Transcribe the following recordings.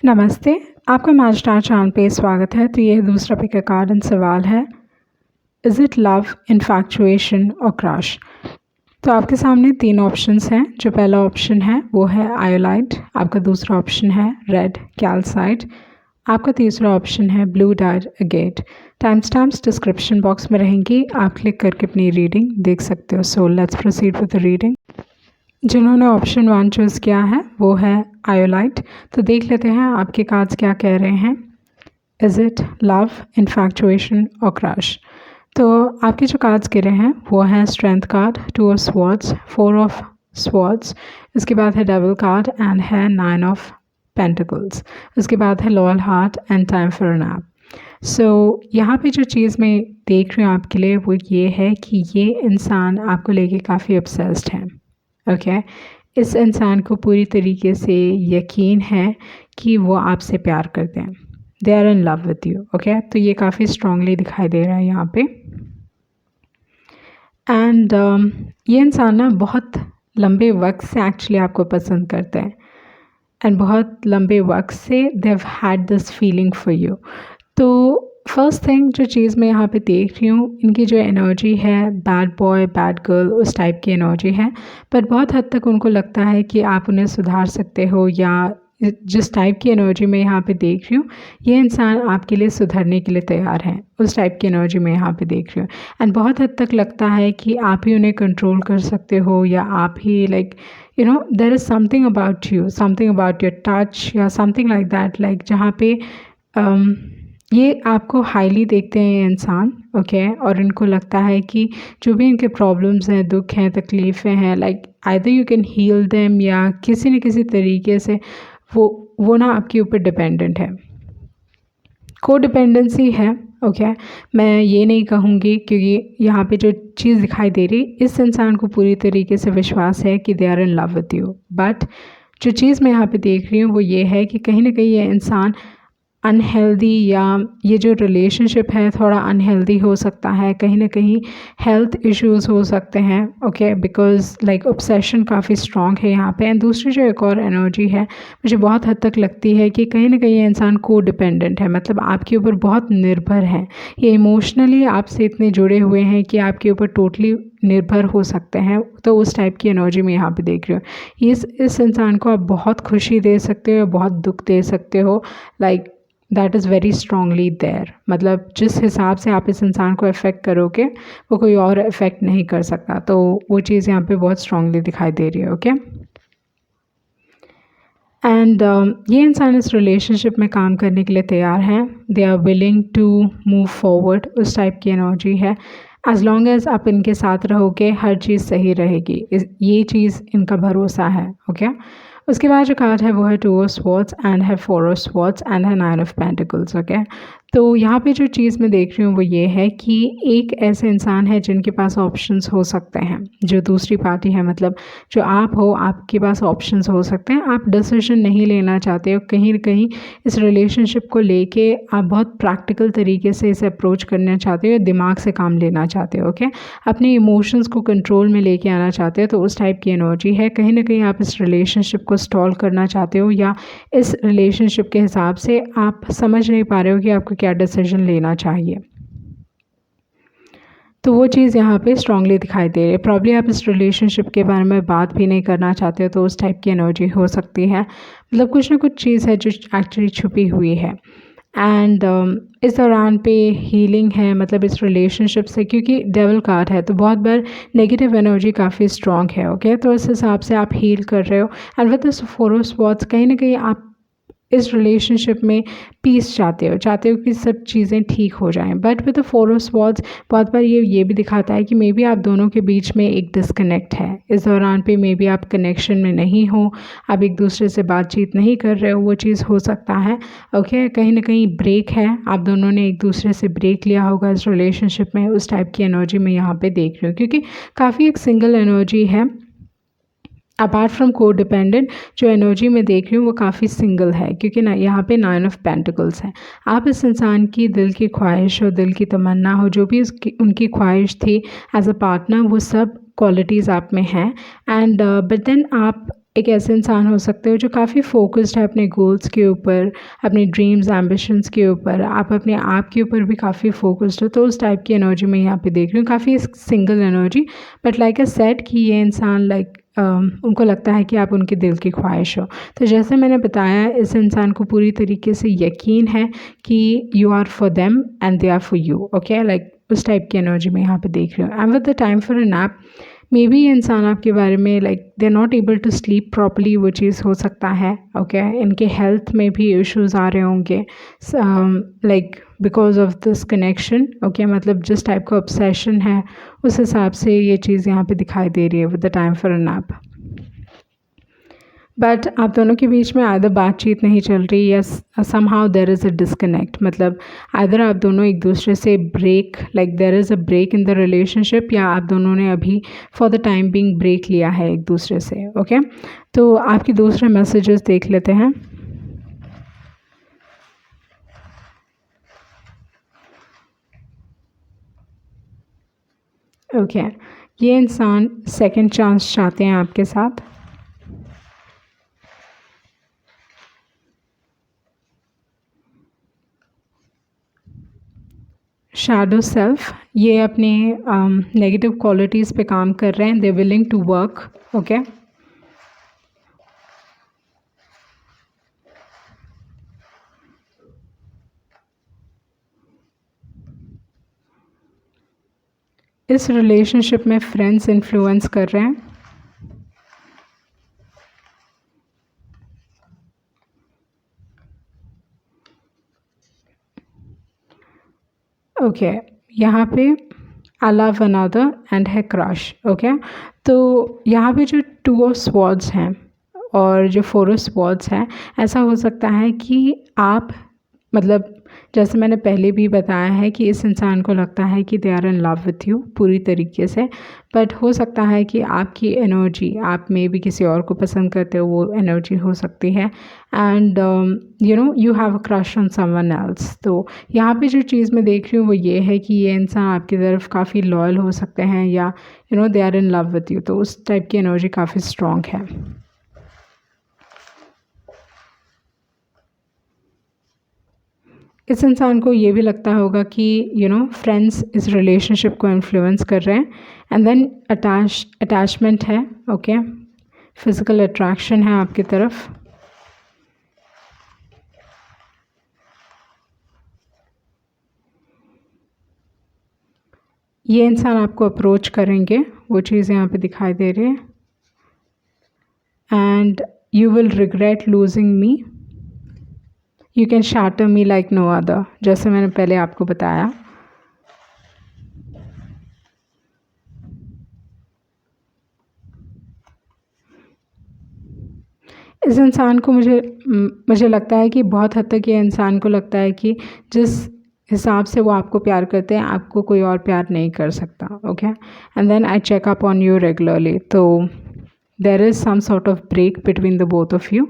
नमस्ते, आपका master channel पे स्वागत है। तो ये दूसरा पिक अ कार्ड एंड सवाल है, इज़ इट लव, इन्फैक्चुएशन और क्रश। तो आपके सामने 3 ऑप्शंस हैं। जो पहला ऑप्शन है वो है आयोलाइट, आपका दूसरा ऑप्शन है रेड कैल्साइट, आपका तीसरा ऑप्शन है blue died agate. Time stamps description box में रहेंगी, आप क्लिक करके अपनी रीडिंग देख सकते हो। So let's proceed with the reading. जिन्होंने ऑप्शन 1 चूज़ किया है वो है आयोलाइट। तो देख लेते हैं आपके कार्ड्स क्या कह रहे हैं। इज़ इट लव, इन्फैक्चुएशन और क्रश। तो आपके जो कार्ड्स गिरे हैं वो हैं strength card, 2 of swords, 4 of swords, इसके बाद है डेविल कार्ड एंड है 9 ऑफ पेंटिकल्स, उसके बाद है loyal heart and time for a nap. So यहाँ पे जो चीज़ मैं देख रही हूँ आपके लिए वो ये है कि ये इंसान आपको लेके काफ़ी ऑब्सेस्ड है। ओके इस इंसान को पूरी तरीके से यकीन है कि वो आपसे प्यार करते हैं, they are in love with you. Okay तो ये काफ़ी स्ट्रांगली दिखाई दे रहा है यहाँ पे। एंड ये इंसान ना बहुत लंबे वक्त से एक्चुअली आपको पसंद करते हैं एंड बहुत लंबे वक्त से they have had this feeling for you. तो फर्स्ट थिंग जो चीज़ मैं यहाँ पे देख रही हूँ, इनकी जो एनर्जी है बैड बॉय बैड गर्ल उस टाइप की एनर्जी है, पर बहुत हद तक उनको लगता है कि आप उन्हें सुधार सकते हो, या जिस टाइप की एनर्जी मैं यहाँ पे देख रही हूँ ये इंसान आपके लिए सुधरने के लिए तैयार है, उस टाइप की एनर्जी मैं यहाँ पे देख रही हूँ। एंड बहुत हद तक लगता है कि आप ही उन्हें कंट्रोल कर सकते हो, या आप ही like you know there is something about you, something about your touch या समथिंग लाइक दैट, लाइक जहाँ पे ये आपको हाईली देखते हैं ये इंसान। ओके और इनको लगता है कि जो भी इनके प्रॉब्लम्स हैं, दुख हैं, तकलीफ़ें हैं, like either you can heal them, या किसी न किसी तरीके से वो ना आपके ऊपर डिपेंडेंट है, को डिपेंडेंसी है। ओके मैं ये नहीं कहूँगी, क्योंकि यहाँ पे जो चीज़ दिखाई दे रही, इस इंसान को पूरी तरीके से विश्वास है कि they are in love with you. But जो चीज़ मैं यहाँ पे देख रही हूँ वो ये है कि कहीं ना कहीं ये इंसान अनहेल्दी, या ये जो रिलेशनशिप है थोड़ा अनहेल्दी हो सकता है, कहीं ना कहीं हेल्थ इश्यूज़ हो सकते हैं। ओके बिकॉज लाइक ऑब्सेशन काफ़ी स्ट्रॉन्ग है यहाँ पे। एंड दूसरी जो एक और एनर्जी है मुझे बहुत हद तक लगती है कि कहीं ना कहीं ये इंसान को डिपेंडेंट है, मतलब आपके ऊपर बहुत निर्भर है, ये इमोशनली आपसे इतने जुड़े हुए हैं कि आपके ऊपर टोटली निर्भर हो सकते हैं। तो उस टाइप की एनर्जी मैं यहाँ पे देख रही हूँ। इस इंसान को आप बहुत खुशी दे सकते हो, बहुत दुख दे सकते हो, like that is very strongly there. मतलब जिस हिसाब से आप इस इंसान को अफेक्ट करोगे वो कोई और अफेक्ट नहीं कर सकता। तो वो चीज़ यहाँ पे बहुत स्ट्रांगली दिखाई दे रही है। ओके एंड ये इंसान इस रिलेशनशिप में काम करने के लिए तैयार हैं, they are willing to move forward, उस टाइप की एनर्जी है। एज लॉन्ग एज आप इनके साथ रहोगे हर चीज़ सही रहेगी, ये चीज़ इनका भरोसा है। ओके उसके बाद जो कार्ड है वो है 2 ऑफ स्वॉर्ड्स एंड है 4 ऑफ स्वॉर्ड्स एंड है 9 ऑफ पेंटिकल्स। ओके तो यहाँ पे जो चीज़ मैं देख रही हूँ वो ये है कि एक ऐसे इंसान है जिनके पास ऑप्शंस हो सकते हैं, जो दूसरी पार्टी है, मतलब जो आप हो, आपके पास ऑप्शंस हो सकते हैं। आप डिसीजन नहीं लेना चाहते हो, कहीं ना कहीं इस रिलेशनशिप को लेके आप बहुत प्रैक्टिकल तरीके से इसे अप्रोच करना चाहते हो, दिमाग से काम लेना चाहते हो। ओके अपने इमोशंस को कंट्रोल में लेके आना चाहते हो, तो उस टाइप की एनर्जी है। कहीं ना कहीं आप इस रिलेशनशिप को स्टॉल करना चाहते हो, या इस रिलेशनशिप के हिसाब से आप समझ नहीं पा रहे हो कि आपको क्या डिसीजन लेना चाहिए। तो वो चीज़ यहाँ पे स्ट्रांगली दिखाई दे रही है। प्रॉब्ली आप इस रिलेशनशिप के बारे में बात भी नहीं करना चाहते हो, तो उस टाइप की एनर्जी हो सकती है। मतलब कुछ ना कुछ चीज़ है जो एक्चुअली छुपी हुई है। एंड इस दौरान पे हीलिंग है, मतलब इस रिलेशनशिप से, क्योंकि डेविल कार्ड है तो बहुत बार नेगेटिव एनर्जी काफ़ी स्ट्रॉन्ग है। ओके तो इस हिसाब से आप हील कर रहे हो। And with this 4 of swords कहीं ना कहीं आप इस रिलेशनशिप में पीस चाहते हो कि सब चीज़ें ठीक हो जाएं। But with the 4 of swords बहुत बार ये भी दिखाता है कि मे बी आप दोनों के बीच में एक डिस्कनेक्ट है। इस दौरान पे मे बी आप कनेक्शन में नहीं हो, आप एक दूसरे से बातचीत नहीं कर रहे हो, वो चीज़ हो सकता है। ओके कहीं ना कहीं ब्रेक है, आप दोनों ने एक दूसरे से ब्रेक लिया होगा इस रिलेशनशिप में, उस टाइप की एनर्जी मैं यहाँ पर देख रही हूँ। क्योंकि काफ़ी एक सिंगल एनर्जी है, अपार्ट फ्रॉम को डिपेंडेंट जो एनर्जी मैं देख रही हूँ वो काफ़ी सिंगल है, क्योंकि ना यहाँ पे 9 ऑफ पेंटिकल्स है। आप इस इंसान की दिल की ख्वाहिश हो, दिल की तमन्ना हो, जो भी उनकी ख्वाहिश थी एज अ पार्टनर, वो सब क्वालिटीज़ आप में हैं। एंड बट देन आप एक ऐसे इंसान हो सकते हो जो काफ़ी फोकस्ड है अपने गोल्स के ऊपर, अपने ड्रीम्स एम्बिशंस के ऊपर, आप अपने आप के ऊपर भी काफ़ी फोकस्ड हो, तो उस टाइप की एनर्जी मैं यहाँ पे देख रही हूँ, काफ़ी single energy. But like a set कि ये इंसान लाइक उनको लगता है कि आप उनके दिल की ख्वाहिश हो। तो जैसे मैंने बताया, इस इंसान को पूरी तरीके से यकीन है कि you are for them and they are for you. Okay, like उस टाइप की एनर्जी मैं यहाँ पे देख रही हूँ। And with the time for a nap, maybe ये इंसान आपके बारे में like they are not able to sleep properly, वो चीज़ हो सकता है। ओके, इनके हेल्थ में भी इश्यूज आ रहे होंगे like because of this connection. Okay, मतलब जिस टाइप का ऑब्सेशन है उस हिसाब से ये चीज़ यहाँ पे दिखाई दे रही है with the time for a nap. But आप दोनों के बीच में आइदर बातचीत नहीं चल रही या somehow there is a disconnect, मतलब आइदर आप दोनों एक दूसरे से break, like there is a break in the relationship, या आप दोनों ने अभी for the time being break लिया है एक दूसरे से। ओके, तो आपके दूसरे मैसेजेस देख लेते हैं। ओके, ये इंसान सेकंड चांस चाहते हैं आपके साथ। शैडो सेल्फ, ये अपने नेगेटिव क्वालिटीज़ पे काम कर रहे हैं, दे विलिंग टू वर्क। ओके, इस रिलेशनशिप में फ्रेंड्स इन्फ्लुएंस कर रहे हैं। ओके, यहाँ पे आई लव अनदर एंड है क्रश। ओके, तो यहाँ पे जो टू ऑफ स्वॉर्ड्स हैं और जो फोर ऑफ स्वॉर्ड्स हैं, ऐसा हो सकता है कि आप मतलब जैसे मैंने पहले भी बताया है कि इस इंसान को लगता है कि they are in love with you पूरी तरीके से, बट हो सकता है कि आपकी एनर्जी, आप में भी किसी और को पसंद करते हो, वो एनर्जी हो सकती है। And you know you have a crush on someone else. तो यहाँ पे जो चीज़ मैं देख रही हूँ वो ये है कि ये इंसान आपकी तरफ काफ़ी लॉयल हो सकते हैं, या you know they are in love with you, तो उस टाइप की एनर्जी काफ़ी स्ट्रॉन्ग है। इस इंसान को ये भी लगता होगा कि यू नो फ्रेंड्स इस रिलेशनशिप को इन्फ्लुएंस कर रहे हैं, एंड देन अटैचमेंट है। ओके, फिज़िकल अट्रैक्शन है आपकी तरफ। ये इंसान आपको अप्रोच करेंगे, वो चीज़ यहाँ पे दिखाई दे रही है। And you will regret losing me, you can shatter me like no other, जैसे मैंने पहले आपको बताया। इस इंसान को मुझे लगता है कि बहुत हद तक ये इंसान को लगता है कि जिस हिसाब से वो आपको प्यार करते हैं, आपको कोई और प्यार नहीं कर सकता। Okay, and then I check up on you regularly, तो there is some sort of break between the both of you,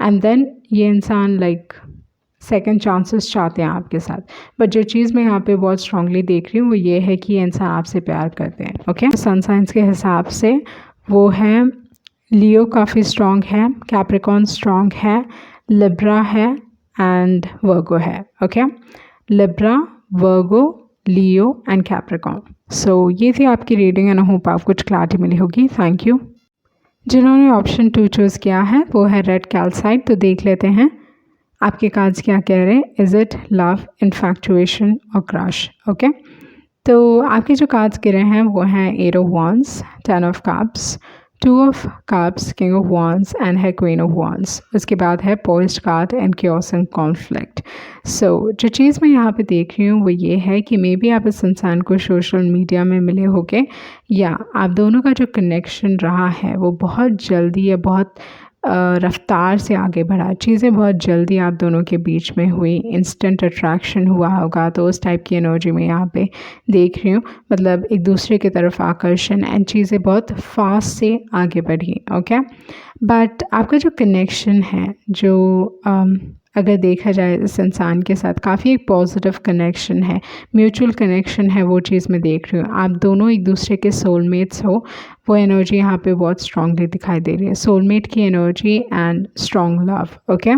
and then ये इंसान लाइक सेकंड चांसेस चाहते हैं आपके साथ। बट जो चीज़ मैं यहाँ पे बहुत स्ट्रांगली देख रही हूँ वो ये है कि ये इंसान आपसे प्यार करते हैं। ओके, सन साइंस के हिसाब से वो है लियो काफ़ी स्ट्रॉन्ग है, कैप्रिकॉन स्ट्रॉन्ग है, लिब्रा है एंड वर्गो है। Okay, Libra, Virgo, Leo and Capricorn. So ये थी आपकी रीडिंग एंड आई होप आपको कुछ क्लैरिटी मिली होगी। Thank you. जिन्होंने ऑप्शन 2 चूज़ किया है वो है रेड कैल्साइट। तो देख लेते हैं आपके कार्ड्स क्या कह रहे हैं। इज़ इट लव, इन्फैक्चुएशन और क्रश? ओके, तो आपके जो कार्ड्स गिरे हैं वो हैं 8 of wands, 10 of cups, 2 of cups, king of wands and है क्वीन ऑफ वांड्स। उसके बाद है postcard and chaos and conflict. So जो चीज़ मैं यहाँ पे देख रही हूँ वो ये है कि मे बी आप इस इंसान को सोशल मीडिया में मिले होगे, या आप दोनों का जो कनेक्शन रहा है वो बहुत जल्दी या बहुत रफ्तार से आगे बढ़ा, चीज़ें बहुत जल्दी आप दोनों के बीच में हुई, इंस्टेंट अट्रैक्शन हुआ होगा। तो उस टाइप की एनर्जी में यहाँ पे देख रही हूँ, मतलब एक दूसरे की तरफ आकर्षण एंड चीज़ें बहुत फास्ट से आगे बढ़ी। ओके, बट आपका जो कनेक्शन है, जो अगर देखा जाए इस इंसान के साथ काफ़ी एक पॉजिटिव कनेक्शन है, म्यूचुअल कनेक्शन है, वो चीज़ मैं देख रही हूँ। आप दोनों एक दूसरे के सोलमेट्स हो, वो एनर्जी यहाँ पे बहुत स्ट्रांगली दिखाई दे रही है, सोलमेट की energy and strong love. Okay,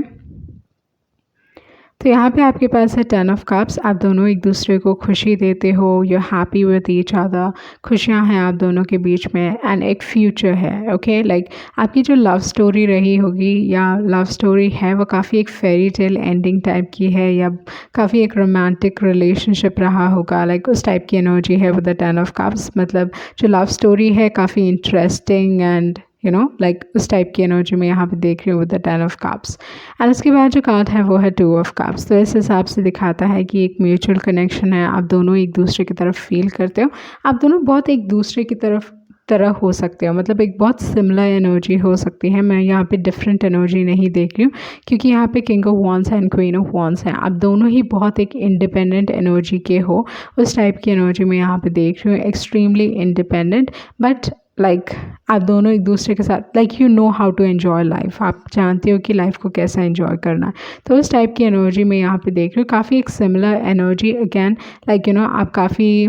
तो यहाँ पे आपके पास है 10 ऑफ कप्स। आप दोनों एक दूसरे को खुशी देते हो, you happy with each other, खुशियाँ हैं आप दोनों के बीच में, एंड एक फ्यूचर है। ओके, लाइक आपकी जो लव स्टोरी रही होगी या लव स्टोरी है वो काफ़ी एक फेरी टेल एंडिंग टाइप की है, या काफ़ी एक रोमांटिक रिलेशनशिप रहा होगा, लाइक उस टाइप की एनर्जी है विद द 10 ऑफ कप्स। मतलब जो लव स्टोरी है काफ़ी इंटरेस्टिंग एंड लाइक उस टाइप की एनर्जी में यहाँ पे देख रही हूँ with the 10 of cups. And उसके बाद जो कार्ड है वो है 2 ऑफ कप्स। तो इस हिसाब से दिखाता है कि एक म्यूचुअल कनेक्शन है, आप दोनों एक दूसरे की तरफ फील करते हो, आप दोनों बहुत एक दूसरे की तरह हो सकते हो, मतलब एक बहुत सिमिलर एनर्जी हो सकती है। मैं यहाँ पे डिफरेंट एनर्जी नहीं देख रही हूँ, क्योंकि यहाँ पे king of wands and queen of wands हैं। आप दोनों ही बहुत एक इंडिपेंडेंट एनर्जी के हो, उस टाइप की एनर्जी में यहाँ पे देख रही हूँ, एक्सट्रीमली इंडिपेंडेंट, बट लाइक आप दोनों एक दूसरे के साथ like you know how to enjoy life, आप जानते हो कि लाइफ को कैसा एन्जॉय करना है। तो उस टाइप की एनर्जी में यहाँ पे देख रही हूँ, काफ़ी एक सिमिलर एनर्जी अगेन, लाइक आप काफ़ी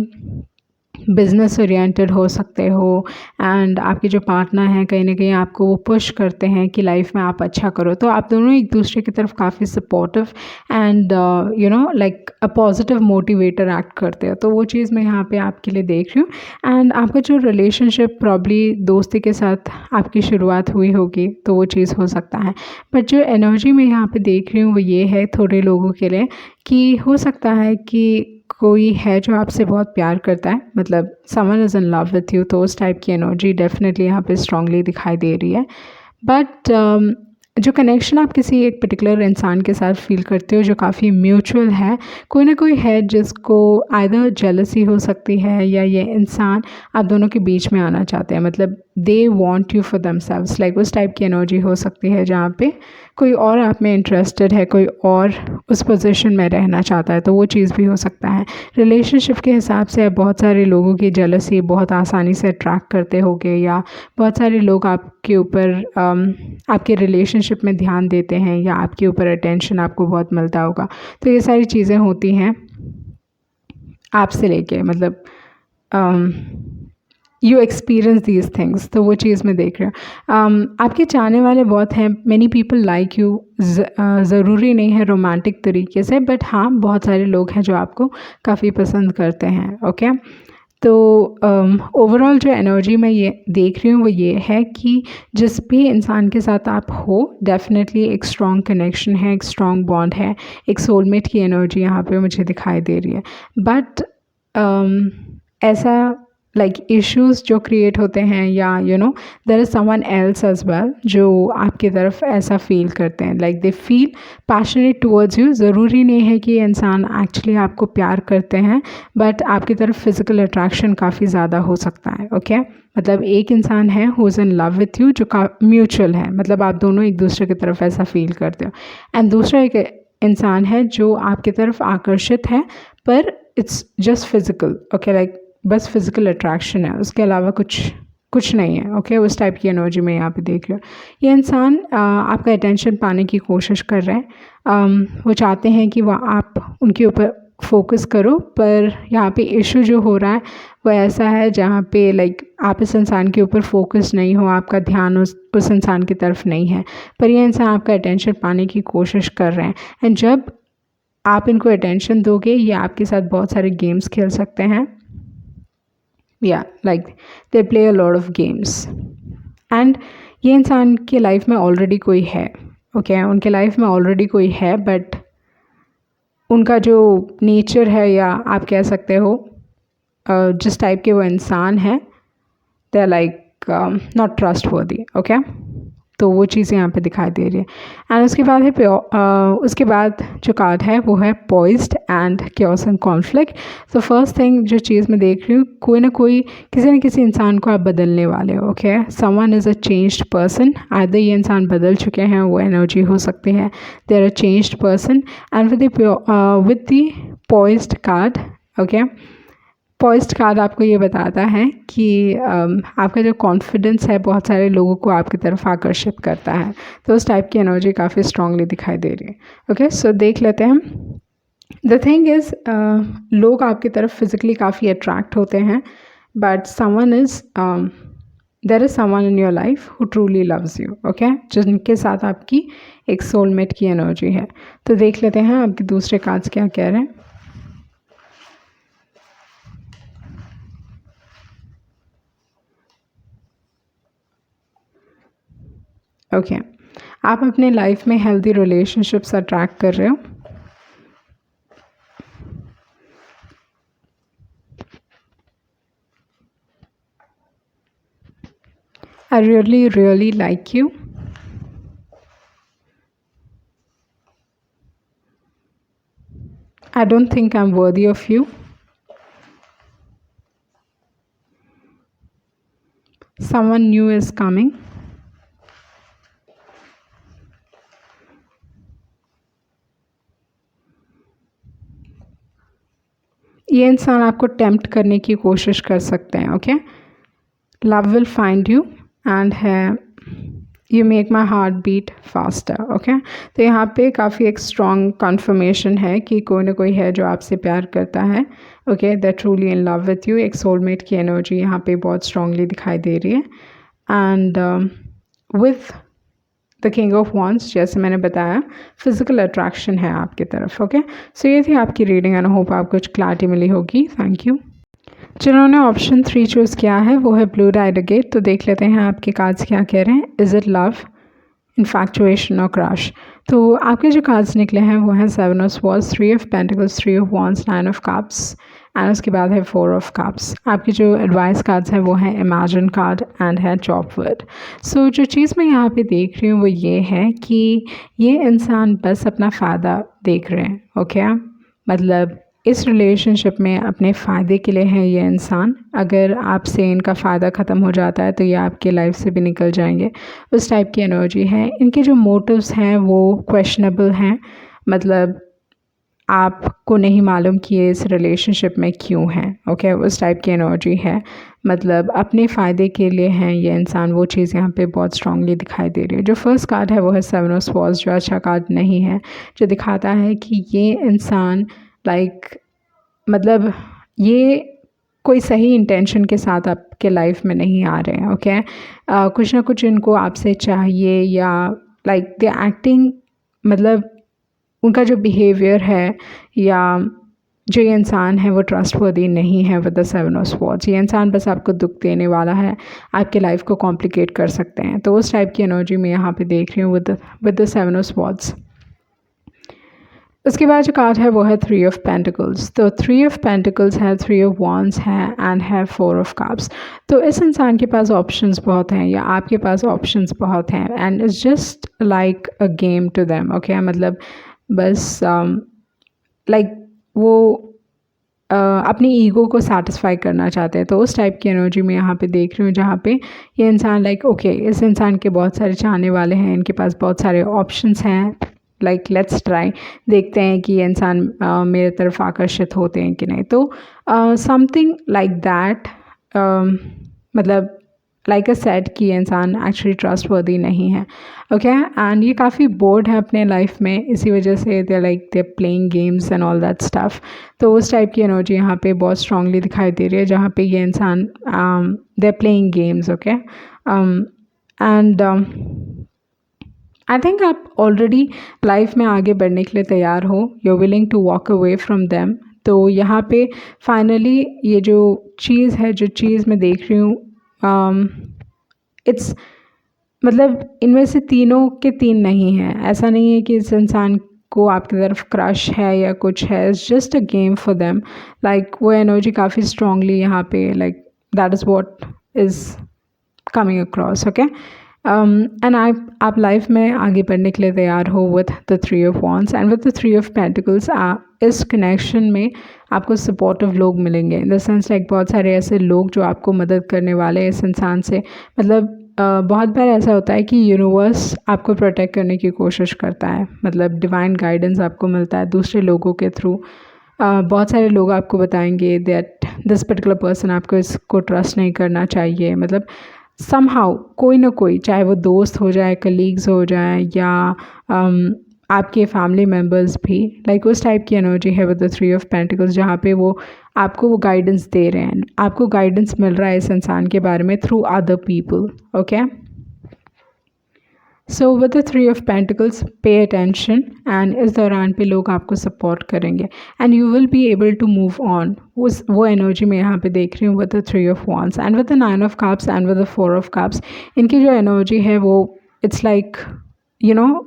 बिज़नेस ओरिएंटेड हो सकते हो, एंड आपके जो पार्टनर हैं कहीं ना कहीं आपको वो पुश करते हैं कि लाइफ में आप अच्छा करो। तो आप दोनों एक दूसरे की तरफ काफ़ी supportive and like a positive motivator act करते हो। तो वो चीज़ मैं यहाँ पे आपके लिए देख रही हूँ। एंड आपका जो रिलेशनशिप प्रॉब्ली दोस्ती के साथ आपकी शुरुआत हुई होगी, तो वो चीज़ हो सकता है। बट जो एनर्जी मैं यहाँ पे देख रही हूँ वो ये है थोड़े लोगों के लिए कि हो सकता है कि कोई है जो आपसे बहुत प्यार करता है, मतलब someone is in love with you, तो उस टाइप की एनर्जी डेफिनेटली यहाँ पे स्ट्रांगली दिखाई दे रही है। बट जो कनेक्शन आप किसी एक पर्टिकुलर इंसान के साथ फील करते हो जो काफ़ी म्यूचुअल है, कोई ना कोई है जिसको आइदर जेलसी हो सकती है, या ये इंसान आप दोनों के बीच में आना चाहते हैं, मतलब they want you for themselves, like उस टाइप की एनर्जी हो सकती है जहाँ पे कोई और आप में इंटरेस्टेड है, कोई और उस पोजीशन में रहना चाहता है, तो वो चीज़ भी हो सकता है। रिलेशनशिप के हिसाब से आप बहुत सारे लोगों की जेलसी बहुत आसानी से अट्रैक्ट करते होगे, या बहुत सारे लोग आपके ऊपर आपके रिलेशनशिप में ध्यान देते हैं, या आपके ऊपर अटेंशन आपको बहुत मिलता होगा। तो ये सारी चीज़ें होती हैं आपसे लेके, मतलब यू एक्सपीरियंस दीज थिंग्स, तो वो चीज़ मैं देख रही हूँ। आपके चाहने वाले बहुत हैं, मैनी पीपल लाइक यू, ज़रूरी नहीं है रोमांटिक तरीके से, बट हाँ बहुत सारे लोग हैं जो आपको काफ़ी पसंद करते हैं। ओके, तो ओवरऑल जो एनर्जी मैं ये देख रही हूँ वो ये है कि जिस भी इंसान के साथ आप हो, डेफिनेटली एक स्ट्रॉन्ग कनेक्शन है, एक स्ट्रॉन्ग बॉन्ड है, एक सोलमेट की एनर्जी यहाँ पे मुझे दिखाई दे रही है। बट ऐसा लाइक इश्यूज़ जो क्रिएट होते हैं, या there is someone else as well जो आपकी तरफ ऐसा फील करते हैं, like they feel passionate towards you. ज़रूरी नहीं है कि इंसान एक्चुअली आपको प्यार करते हैं, बट आपकी तरफ फिज़िकल अट्रैक्शन काफ़ी ज़्यादा हो सकता है। ओके, मतलब एक इंसान है who is in love with you जो म्यूचुअल है, मतलब आप दोनों एक दूसरे की तरफ ऐसा फील करते हो, एंड दूसरा एक इंसान है जो आपकी तरफ आकर्षित है, पर it's just physical. Okay, like बस फिज़िकल अट्रैक्शन है, उसके अलावा कुछ नहीं है। ओके, उस टाइप की एनर्जी में यहाँ पे देख रहे हो। ये इंसान आपका अटेंशन पाने की कोशिश कर रहे हैं, वो चाहते हैं कि वह आप उनके ऊपर फोकस करो, पर यहाँ पे इशू जो हो रहा है वो ऐसा है जहाँ पे लाइक आप इस इंसान के ऊपर फोकस नहीं हो, आपका ध्यान उस इंसान की तरफ नहीं है, पर यह इंसान आपका अटेंशन पाने की कोशिश कर रहे हैं। एंड जब आप इनको अटेंशन दोगे, ये आपके साथ बहुत सारे गेम्स खेल सकते हैं, या like they play a lot of games. And ये इंसान के लाइफ में ऑलरेडी कोई है। ओके, उनके लाइफ में ऑलरेडी कोई है, बट उनका जो नेचर है, या आप कह सकते हो जिस टाइप के वो इंसान है, they are like not trustworthy. Okay, तो वो चीज़ यहाँ पे दिखाई दे रही है। एंड उसके बाद है उसके बाद जो कार्ड है वो है poised and chaos and conflict. तो फर्स्ट थिंग जो चीज़ मैं देख रही हूँ, कोई ना कोई किसी न किसी इंसान को आप बदलने वाले हो। Okay, someone is a changed person, either ये इंसान बदल चुके हैं, वो एनर्जी हो सकती है, they are a changed person. And with the poised card, okay, poised card आपको ये बताता है कि आपका जो कॉन्फिडेंस है बहुत सारे लोगों को आपकी तरफ आकर्षित करता है, तो उस टाइप की एनर्जी काफ़ी स्ट्रांगली दिखाई दे रही है। ओके, सो देख लेते हैं हम। द थिंग इज़ लोग आपकी तरफ फिज़िकली काफ़ी अट्रैक्ट होते हैं, but someone is there is someone in your life who truly loves you. Okay, जिनके साथ आपकी एक सोलमेट की एनर्जी है। तो देख लेते हैं आपके दूसरे कार्ड्स क्या कह रहे हैं। ओके, आप अपने लाइफ में हेल्दी रिलेशनशिप्स अट्रैक्ट कर रहे हो। I really like you. I don't think I'm worthy of you. Someone new is coming. ये इंसान आपको टेम्प्ट करने की कोशिश कर सकते हैं। Okay, love will find you and है you make my heart beat faster. Okay, तो यहाँ पे काफ़ी एक स्ट्रॉन्ग कन्फर्मेशन है कि कोई ना कोई है जो आपसे प्यार करता है। Okay, that truly in love with you. एक सोलमेट की एनर्जी यहाँ पे बहुत स्ट्रांगली दिखाई दे रही है। And with the king of wands, जैसे मैंने बताया, फिजिकल अट्रैक्शन है आपकी तरफ। ओके, सो ये थी आपकी रीडिंग एंड होप आपको कुछ क्लैरिटी मिली होगी। Thank you. जिन्होंने ऑप्शन 3 चूज़ किया है वो है ब्लू डायडगेट। तो देख लेते हैं आपके कार्ड्स क्या कह रहे हैं। इज़ इट लव, इन्फैक्चुएशन और क्रश। तो आपके जो कार्ड्स निकले हैं वो हैं 7 of swords, 3 of pentacles, 3 of wands, 9 of cups and उसके बाद है 4 ऑफ कप्स। आपकी जो एडवाइस कार्ड्स हैं वो हैं इमेजिन कार्ड एंड है जॉब वर्ड। सो जो चीज़ मैं यहाँ पे देख रही हूँ वो ये है कि ये इंसान बस अपना फ़ायदा देख रहे हैं। ओके, मतलब इस रिलेशनशिप में अपने फ़ायदे के लिए है ये इंसान। अगर आपसे इनका फ़ायदा ख़त्म हो जाता है तो ये आपके लाइफ से भी निकल जाएंगे, उस टाइप की एनर्जी है। इनके जो मोटिव्स हैं वो क्वेश्चनेबल हैं, मतलब आपको नहीं मालूम कि ये इस रिलेशनशिप में क्यों हैं। ओके, उस टाइप की एनर्जी है, मतलब अपने फ़ायदे के लिए हैं ये इंसान। वो चीज़ यहाँ पे बहुत स्ट्रांगली दिखाई दे रही है। जो फर्स्ट कार्ड है वो है 7 ऑफ स्वॉर्ड्स, जो अच्छा कार्ड नहीं है, जो दिखाता है कि ये इंसान मतलब ये कोई सही इंटेंशन के साथ आपके लाइफ में नहीं आ रहे हैं। ओके, कुछ ना कुछ इनको आपसे चाहिए, या दे एक्टिंग, मतलब उनका जो बिहेवियर है या जो ये इंसान है वो ट्रस्टवर्दी नहीं है विद द 7 ऑफ स्वॉर्ड्स। ये इंसान बस आपको दुख देने वाला है, आपके लाइफ को कॉम्प्लिकेट कर सकते हैं। तो उस टाइप की एनर्जी मैं यहाँ पे देख रही हूँ विद द 7 ऑफ स्वॉर्ड्स। उसके बाद जो कार्ड है वो है 3 ऑफ पेंटिकल्स। तो 3 ऑफ पेंटिकल्स है, 3 ऑफ वॉन्ड्स है एंड है 4 ऑफ कप्स। तो इस इंसान के पास ऑप्शंस बहुत हैं, या आपके पास ऑप्शंस बहुत हैं, and it's just like a game to them. Okay, मतलब बस वो अपनी ईगो को सेटिस्फाई करना चाहते हैं। तो उस टाइप की एनर्जी मैं यहाँ पे देख रही हूँ, जहाँ पे ये इंसान ओके, इस इंसान के बहुत सारे चाहने वाले हैं, इनके पास बहुत सारे ऑप्शंस हैं, लेट्स ट्राई, देखते हैं कि ये इंसान मेरे तरफ आकर्षित होते हैं कि नहीं। तो समथिंग लाइक दैट, मतलब लाइक अ सेट कि ये इंसान एक्चुअली ट्रस्टवर्दी नहीं है। ओके, एंड ये काफ़ी बोर्ड है अपने लाइफ में, इसी वजह से दे playing games and all that stuff. तो उस टाइप की एनर्जी यहाँ पे बहुत स्ट्रांगली दिखाई दे रही है, जहाँ पे ये इंसान they playing games. Okay, and I think आप ऑलरेडी लाइफ में आगे बढ़ने के लिए तैयार हो, you are willing to walk away from them. तो यहाँ पे फाइनली ये जो चीज़ है, जो चीज़ मैं देख रही हूँ, इट्स मतलब इनमें से तीनों के तीन नहीं हैं। ऐसा नहीं है कि इस इंसान को आपकी तरफ क्रश है या कुछ है, it's just a game for them. वो एनर्जी काफ़ी स्ट्रांगली यहाँ पे that is what is coming across. Okay, and आप लाइफ में आगे बढ़ने के लिए तैयार हो with the 3 of wands and with the 3 of pentacles. इस कनेक्शन में आपको सपोर्टिव लोग मिलेंगे, इन द सेंस बहुत सारे ऐसे लोग जो आपको मदद करने वाले हैं इस इंसान से। मतलब बहुत बार ऐसा होता है कि यूनिवर्स आपको प्रोटेक्ट करने की कोशिश करता है, मतलब डिवाइन गाइडेंस आपको मिलता है दूसरे लोगों के थ्रू। बहुत सारे लोग आपको बताएंगे दैट दिस पर्टिकुलर पर्सन, आपको इसको ट्रस्ट नहीं करना चाहिए। मतलब समहाउ कोई ना कोई, चाहे वो दोस्त हो जाए, कलीग्स हो जाए, या आपके फैमिली मेम्बर्स भी, लाइक उस टाइप की एनर्जी है विद द 3 ऑफ पेंटिकल्स, जहाँ पे वो आपको वो गाइडेंस दे रहे हैं, आपको गाइडेंस मिल रहा है इस इंसान के बारे में through other people. Okay, so with the 3 of pentacles pay attention, and इस दौरान पे लोग आपको सपोर्ट करेंगे and you will be able to move on. वो एनर्जी मैं यहाँ पे देख रही हूँ with the 3 of wands and with the 9 of cups and with the 4 of cups. इनकी जो एनर्जी है वो इट्स लाइक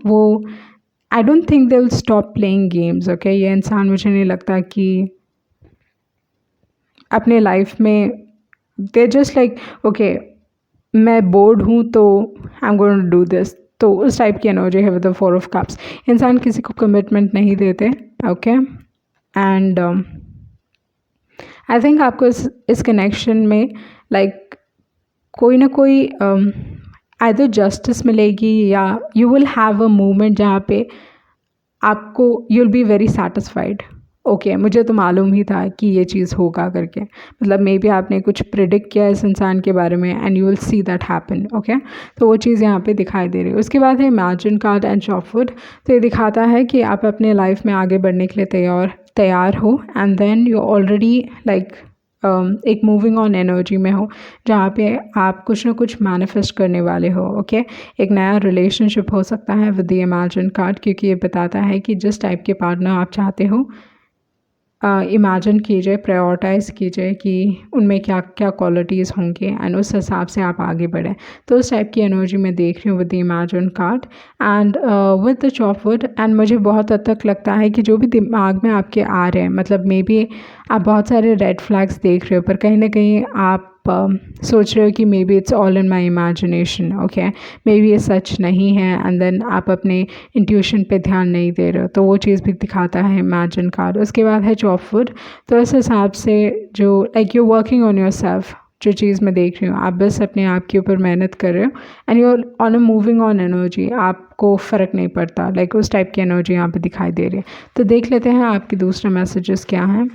वो I don't think they will stop playing games. Okay, ये इंसान मुझे नहीं लगता कि अपने लाइफ में दे जस्ट लाइक ओके मैं बोर्ड हूँ तो I am going to do this, तो उस टाइप की एनर्जी है विद द 4 ऑफ कप्स। इंसान किसी को कमिटमेंट नहीं देते। ओके, एंड आई थिंक आपको इस कनेक्शन में लाइक कोई ना कोई आइदर जस्टिस मिलेगी, या you will have a movement जहाँ पे आपको you will be very satisfied. Okay, मुझे तो मालूम ही था कि ये चीज़ होगा करके, मतलब मे बी आपने कुछ प्रिडिक्ट किया इस इंसान के बारे में and you will see that happen. Okay, तो वो चीज़ यहाँ पे दिखाई दे रही है। उसके बाद है इमेजिन कार्ड एंड चॉपवुड। तो ये दिखाता है कि आप अपने लाइफ में आगे बढ़ने के लिए तैयार हो, and then you already like एक मूविंग ऑन एनर्जी में हो, जहाँ पे आप कुछ ना कुछ मैनिफेस्ट करने वाले हो। ओके, एक नया रिलेशनशिप हो सकता है विद द इमेजिन कार्ड, क्योंकि ये बताता है कि जिस टाइप के पार्टनर आप चाहते हो इमेजिन कीजिए, प्रायोरिटाइज़ कीजिए कि उनमें क्या क्या क्वालिटीज़ होंगे एंड उस हिसाब से आप आगे बढ़ें। तो उस टाइप की एनर्जी मैं देख रही हूँ with the imagine card and with the chop wood. And मुझे बहुत हद तक लगता है कि जो भी दिमाग में आपके आ रहे हैं, मतलब मे बी आप बहुत सारे रेड फ्लैग्स देख रहे हो, पर कहीं ना कहीं आप सोच रहे हो कि may be it's all in my imagination. Okay, may be ये सच नहीं है, एंड देन आप अपने इंट्यूशन पे ध्यान नहीं दे रहे हो, तो वो चीज़ भी दिखाता है इमेजिन कार्ड। उसके बाद है चॉपवुड। तो इस हिसाब से जो like you working on your self, जो चीज़ मैं देख रही हूँ, आप बस अपने आप के ऊपर मेहनत कर रहे हो and you are on a moving on energy, आपको फ़र्क नहीं पड़ता, लाइक उस टाइप की एनर्जी यहाँ पे दिखाई दे रही है। तो देख लेते हैं आपके दूसरे मैसेजेस क्या हैं।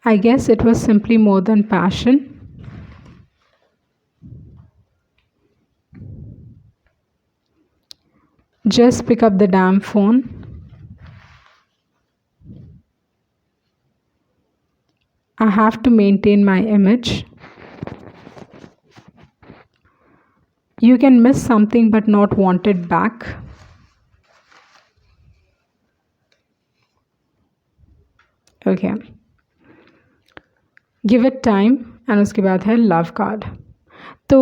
I guess it was simply more than passion. Just pick up the damn phone. I have to maintain my image. You can miss something but not want it back. Okay. Give it time. And उसके बाद है love card. तो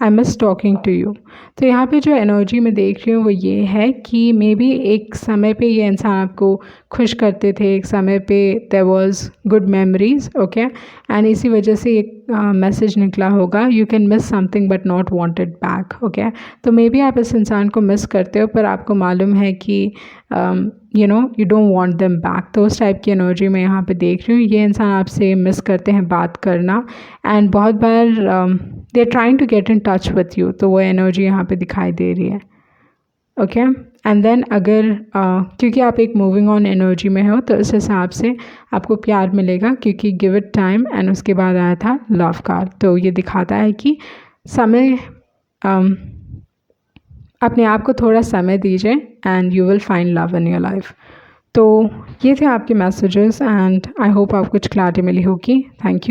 I miss talking to you. तो यहाँ पे जो energy मैं देख रही हूँ वो ये है कि मे बी एक समय पे ये इंसान आपको खुश करते थे, एक समय पे there was good memories. Okay, and इसी वजह से एक मैसेज निकला होगा, you can miss something but not want it back. Okay, तो मे बी आप इस इंसान को मिस करते हो, पर आपको मालूम है कि you don't want them back. तो उस टाइप की एनर्जी मैं यहाँ पे देख रही हूँ। ये इंसान आपसे मिस करते हैं बात करना, एंड बहुत बार they are trying to get in touch with you, तो वो एनर्जी यहाँ पे दिखाई दे रही है। ओके, एंड देन अगर क्योंकि आप एक मूविंग ऑन एनर्जी में हो, तो इस हिसाब से आपको प्यार मिलेगा, क्योंकि गिव इट टाइम एंड उसके बाद आया था लव कार्ड। तो ये दिखाता है कि समय अपने आप को थोड़ा समय दीजिए and you will find love in your life. तो ये थे आपके मैसेजेस एंड आई होप आपको कुछ क्लैरिटी मिली होगी। Thank you.